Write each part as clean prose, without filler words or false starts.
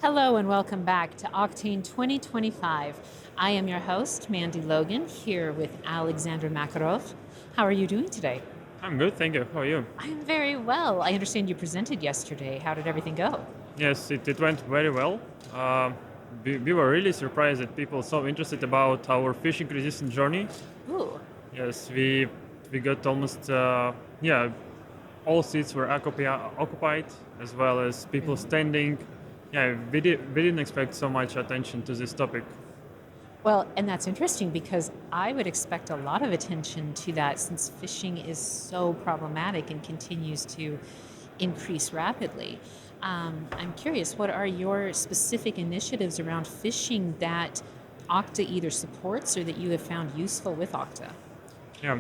Hello and welcome back to Octane 2025. I am your host, Mandy Logan, here with Alexandra Makarov. How are you doing today? I'm good, thank you. How are you? I'm very well. I understand you presented yesterday. How did everything go? Yes, it went very well. We were really surprised that people so interested about our fishing resistant journey. Ooh, Yes, we got almost all seats were occupied, as well as people really? standing. Yeah, we didn't expect so much attention to this topic. Well, and that's interesting because I would expect a lot of attention to that since fishing is so problematic and continues to increase rapidly. I'm curious, what are your specific initiatives around fishing that Okta either supports or that you have found useful with Okta? Yeah,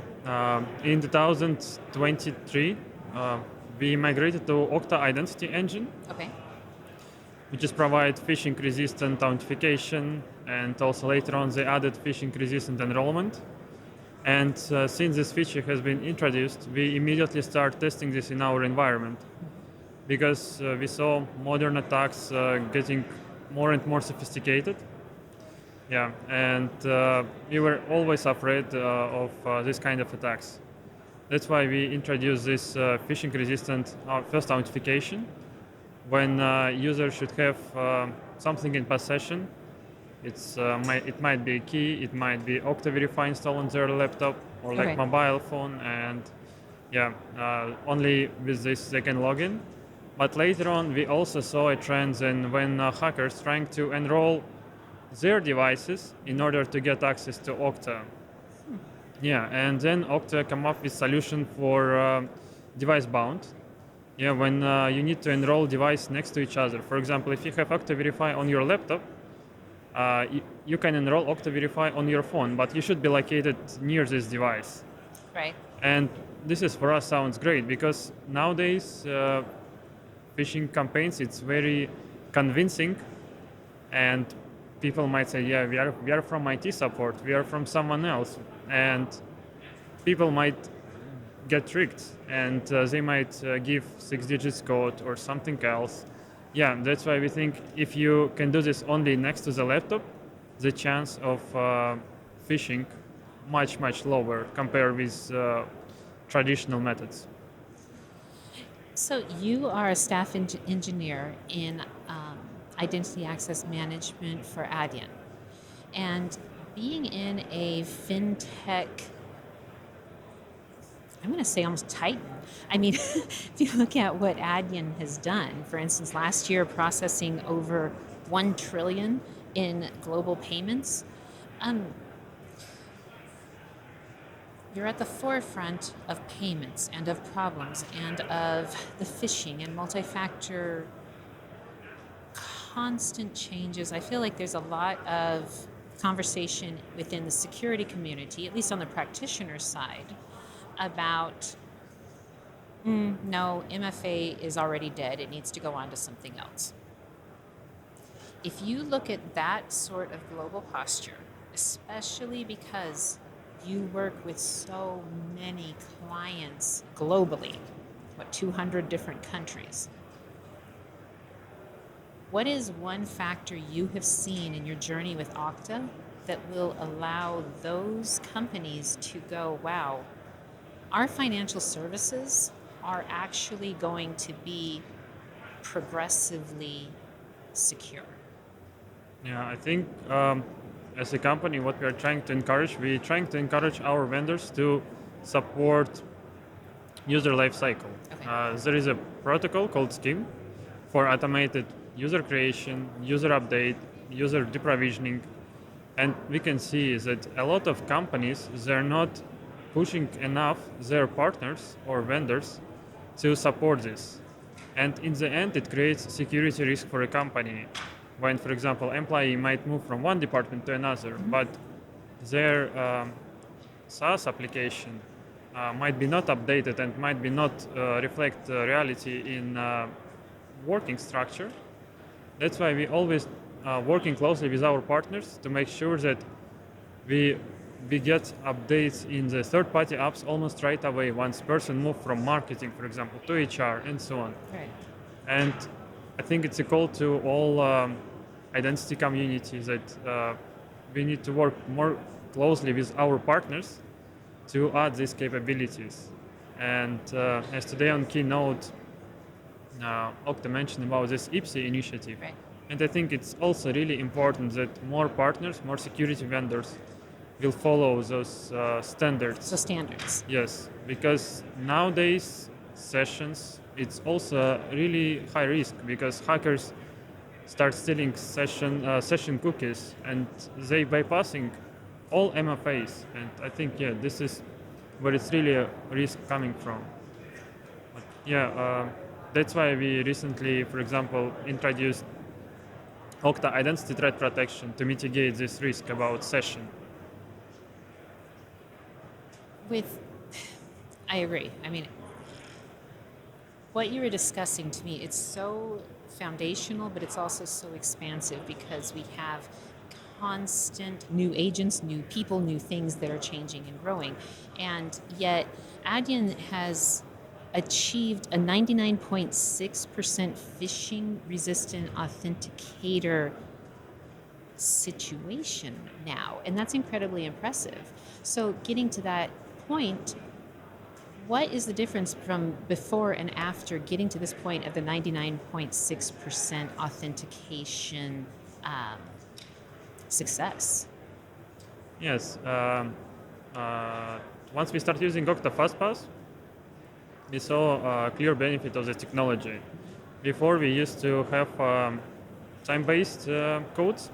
in 2023, we migrated to Okta Identity Engine, Okay. which is provide phishing resistant authentication, and also later on they added phishing resistant enrollment. And since this feature has been introduced, we immediately start testing this in our environment because we saw modern attacks getting more and more sophisticated. Yeah, and we were always afraid of this kind of attacks. That's why we introduced this phishing resistant first authentication when user should have something in possession. It might be a key, it might be Okta Verify installed on their laptop or like Okay. mobile phone, and yeah, only with this they can log in. But later on, we also saw a trend in when hackers trying to enroll their devices in order to get access to Okta. Yeah, and then Okta come up with solution for device bound. Yeah, when you need to enroll device next to each other. For example, if you have Okta Verify on your laptop, you can enroll Okta Verify on your phone, but you should be located near this device. Right. And this is for us sounds great because nowadays phishing campaigns it's very convincing, and people might say, yeah, we are from IT support, we are from someone else, and people might get tricked and they might give 6 digits code or something else. Yeah, that's why we think if you can do this only next to the laptop, the chance of phishing much lower compared with traditional methods. So you are a staff engineer in identity access management for Adyen. And being in a fintech, I'm going to say almost titan. I mean, if you look at what Adyen has done, for instance, last year processing over 1 trillion in global payments, um, you're at the forefront of payments and of problems and of the phishing and multi-factor constant changes. I feel like there's a lot of conversation within the security community, at least on the practitioner side, about no, MFA is already dead. It needs to go on to something else. If you look at that sort of global posture, especially because you work with so many clients globally, 200 different countries, what is one factor you have seen in your journey with Okta that will allow those companies to go, wow, our financial services are actually going to be progressively secure? Yeah, I think as a company, what we are trying to encourage, we're trying to encourage our vendors to support user lifecycle. Okay. There is a protocol called Scheme for automated user creation, user update, user deprovisioning, and we can see that a lot of companies they're not pushing enough their partners or vendors to support this. And in the end, it creates security risk for a company when, for example, employee might move from one department to another, but their SaaS application might be not updated and might be not reflect reality in working structure. That's why we always working closely with our partners to make sure that we we get updates in the third-party apps almost right away once person move from marketing, for example, to HR and so on. Right. And I think it's a call to all identity communities that we need to work more closely with our partners to add these capabilities. And as today on Keynote, Okta mentioned about this IPSI initiative. Right. And I think it's also really important that more partners, more security vendors will follow those standards. So standards. Yes, because nowadays sessions, it's also really high risk because hackers start stealing session cookies and they bypassing all MFAs. And I think this is where it's really a risk coming from. But that's why we recently, for example, introduced Okta Identity Threat Protection to mitigate this risk about session. I agree. I mean, what you were discussing to me, it's so foundational, but it's also so expansive because we have constant new agents, new people, new things that are changing and growing. And yet, Adyen has achieved a 99.6% phishing resistant authenticator situation now. And that's incredibly impressive. So, getting to that point, what is the difference from before and after getting to this point of the 99.6% authentication success? Yes, once we start using Okta FastPass, we saw a clear benefit of the technology. Before we used to have time-based codes,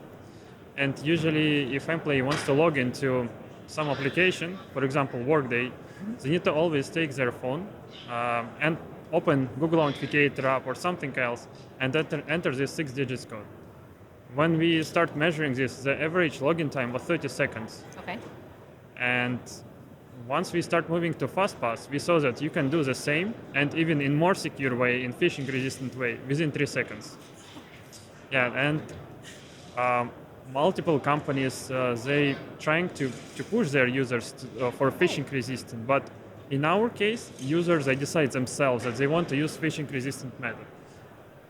and usually if employee wants to log into some application, for example Workday, they need to always take their phone and open Google Authenticator app or something else and enter this 6 digits code. When we start measuring this, the average login time was 30 seconds. Okay. And once we start moving to FastPass, we saw that you can do the same and even in more secure way, in phishing resistant way, within 3 seconds. Yeah, and multiple companies, they trying to push their users for phishing resistant, but in our case, users, they decide themselves that they want to use phishing resistant method.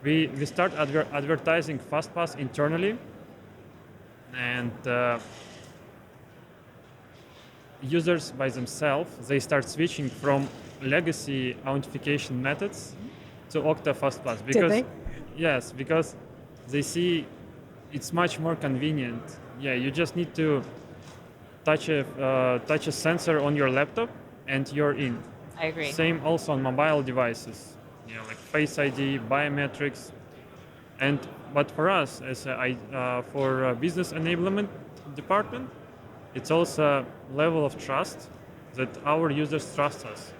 We start advertising FastPass internally, and users by themselves, they start switching from legacy authentication methods to Okta FastPass. Did they? Yes, because they see it's much more convenient. Yeah, you just need to touch a sensor on your laptop and you're in. I agree. Same also on mobile devices, like Face ID, biometrics, but for us as for business enablement department, it's also a level of trust that our users trust us.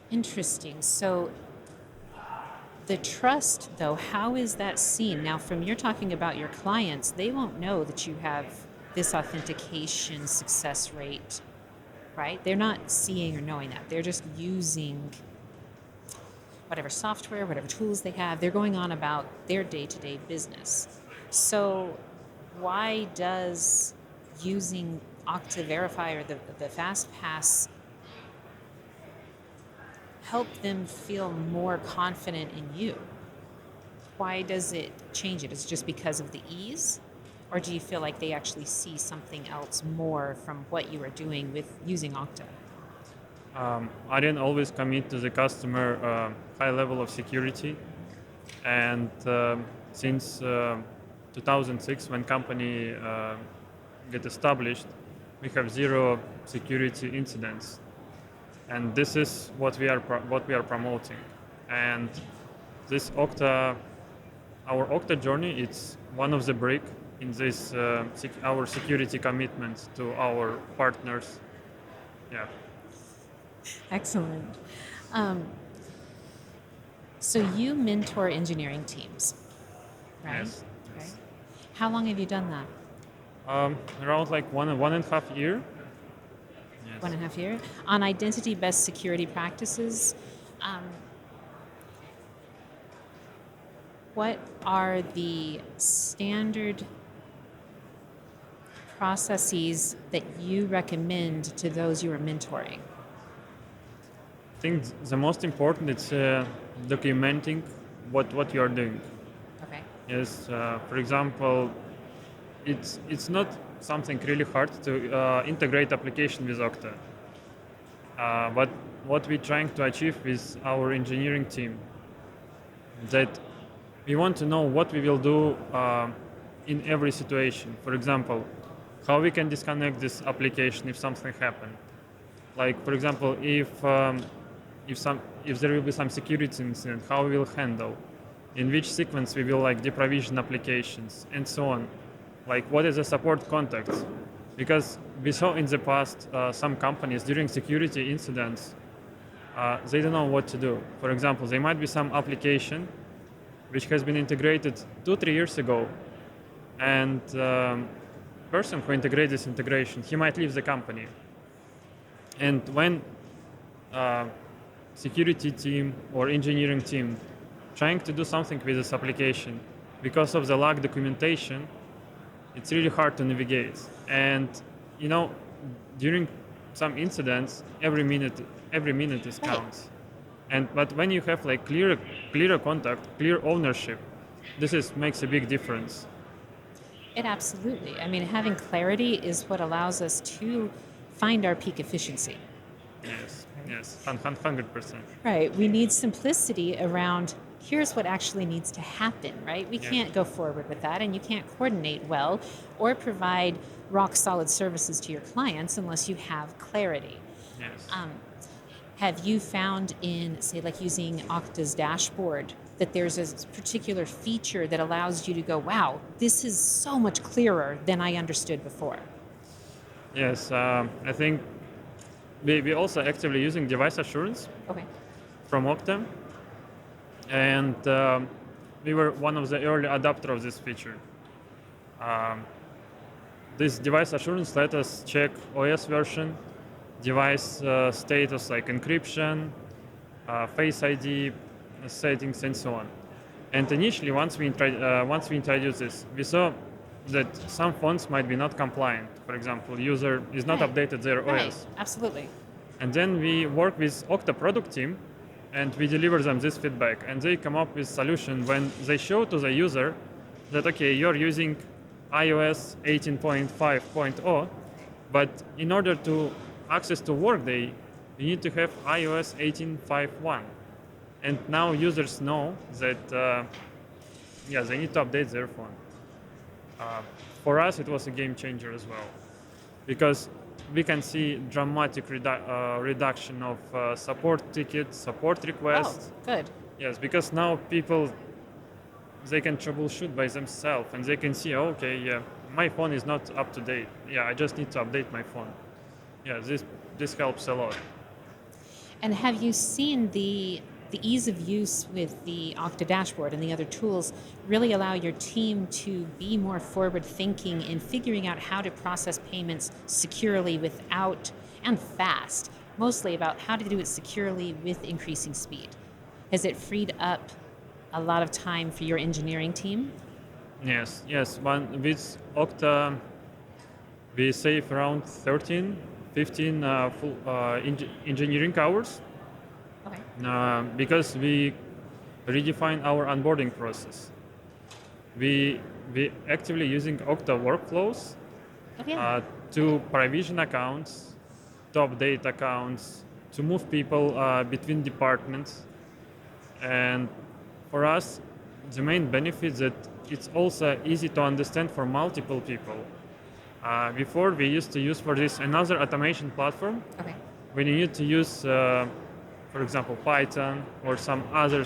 Interesting. So the trust, though, how is that seen? Now, from you're talking about your clients, they won't know that you have this authentication success rate, right? They're not seeing or knowing that. They're just using whatever software, whatever tools they have. They're going on about their day-to-day business. So why does using Okta Verify or the FastPass help them feel more confident in you? Why does it change it? Is it just because of the ease? Or do you feel like they actually see something else more from what you are doing with using Okta? Adyen always commit to the customer high level of security, and since 2006, when company get established, we have zero security incidents, and this is what we are promoting. And this Okta, our Okta journey, it's one of the brick in this our security commitment to our partners. Yeah. Excellent. So you mentor engineering teams, right? Yes. Okay. How long have you done that? Around like one and a half year. Yes. 1.5 years. On identity best security practices, what are the standard processes that you recommend to those you are mentoring? think the most important is documenting what you are doing. Okay. Yes, for example, it's not something really hard to integrate application with Okta. But what we're trying to achieve with our engineering team, that we want to know what we will do in every situation. For example, how we can disconnect this application if something happened. Like for example, if there will be some security incident, how we will handle, in which sequence we will like deprovision applications, and so on. Like what is the support context? Because we saw in the past some companies during security incidents, they don't know what to do. For example, there might be some application which has been integrated 2-3 years ago, and person who integrated this integration, he might leave the company. And when security team or engineering team trying to do something with this application, because of the lack documentation, it's really hard to navigate. And you know, during some incidents, every minute is Right. counts. But when you have like clearer contact, clear ownership, makes a big difference. It absolutely. I mean, having clarity is what allows us to find our peak efficiency. Yes, yes, 100%. Right. We need simplicity around here's what actually needs to happen, right? We Yes. can't go forward with that, and you can't coordinate well or provide rock solid services to your clients unless you have clarity. Yes. Have you found in, say, like using Okta's dashboard, that there's a particular feature that allows you to go, wow, this is so much clearer than I understood before? Yes, I think we also actively using device assurance Okay. from Okta, and we were one of the early adopters of this feature. Um, this device assurance let us check OS version, device status like encryption, Face ID settings, and so on. And initially, once we introduced this, we saw that some phones might be not compliant. For example, user is not Right. updated their Right. OS. Absolutely. And then we work with Okta product team, and we deliver them this feedback, and they come up with solution when they show to the user that okay, you're using iOS 18.5.0, but in order to access to Workday, you need to have iOS 18.5.1. And now users know that they need to update their phone. For us, it was a game changer as well, because we can see dramatic reduction of support tickets, support requests. Oh, good. Yes, because now people, they can troubleshoot by themselves, and they can see, okay, yeah, my phone is not up to date. Yeah, I just need to update my phone. Yeah, this helps a lot. And have you seen the ease of use with the Okta dashboard and the other tools really allow your team to be more forward thinking in figuring out how to process payments securely without and fast, mostly about how to do it securely with increasing speed? Has it freed up a lot of time for your engineering team? Yes, yes. With Okta, we save around 13, 15 full engineering hours Okay. because we redefine our onboarding process. We actively using Okta workflows Okay. to provision accounts, to update accounts, to move people between departments. And for us, the main benefit that it's also easy to understand for multiple people. Before we used to use for this another automation platform Okay. when you need to use, for example, Python or some other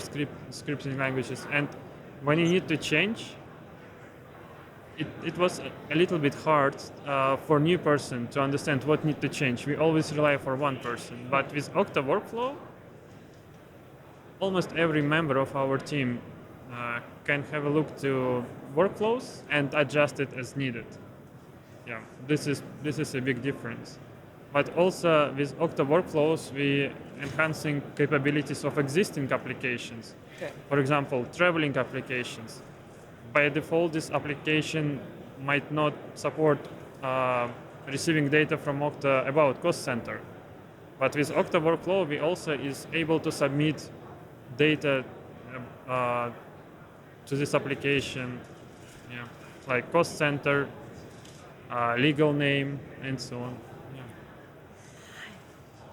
scripting languages. And when you need to change, it was a little bit hard for new person to understand what need to change. We always rely for one person. But with Okta workflow, almost every member of our team can have a look to workflows and adjust it as needed. Yeah, this is a big difference. But also with Okta workflows, we enhancing capabilities of existing applications. Good. For example, traveling applications. By default, this application might not support receiving data from Okta about cost center. But with Okta workflow, we also is able to submit data uh, to this application, yeah, like cost center, legal name, and so on. Yeah.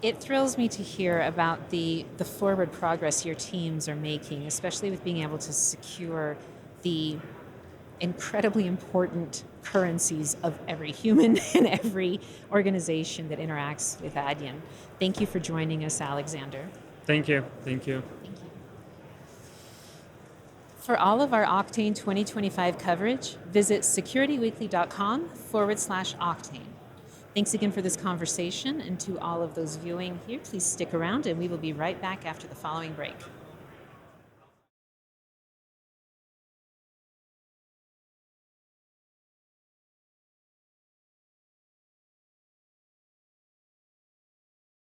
It thrills me to hear about the forward progress your teams are making, especially with being able to secure the incredibly important currencies of every human and every organization that interacts with Adyen. Thank you for joining us, Alexander. Thank you. Thank you. Thank you. For all of our Octane 2025 coverage, visit securityweekly.com/Octane. Thanks again for this conversation, and to all of those viewing here, please stick around and we will be right back after the following break.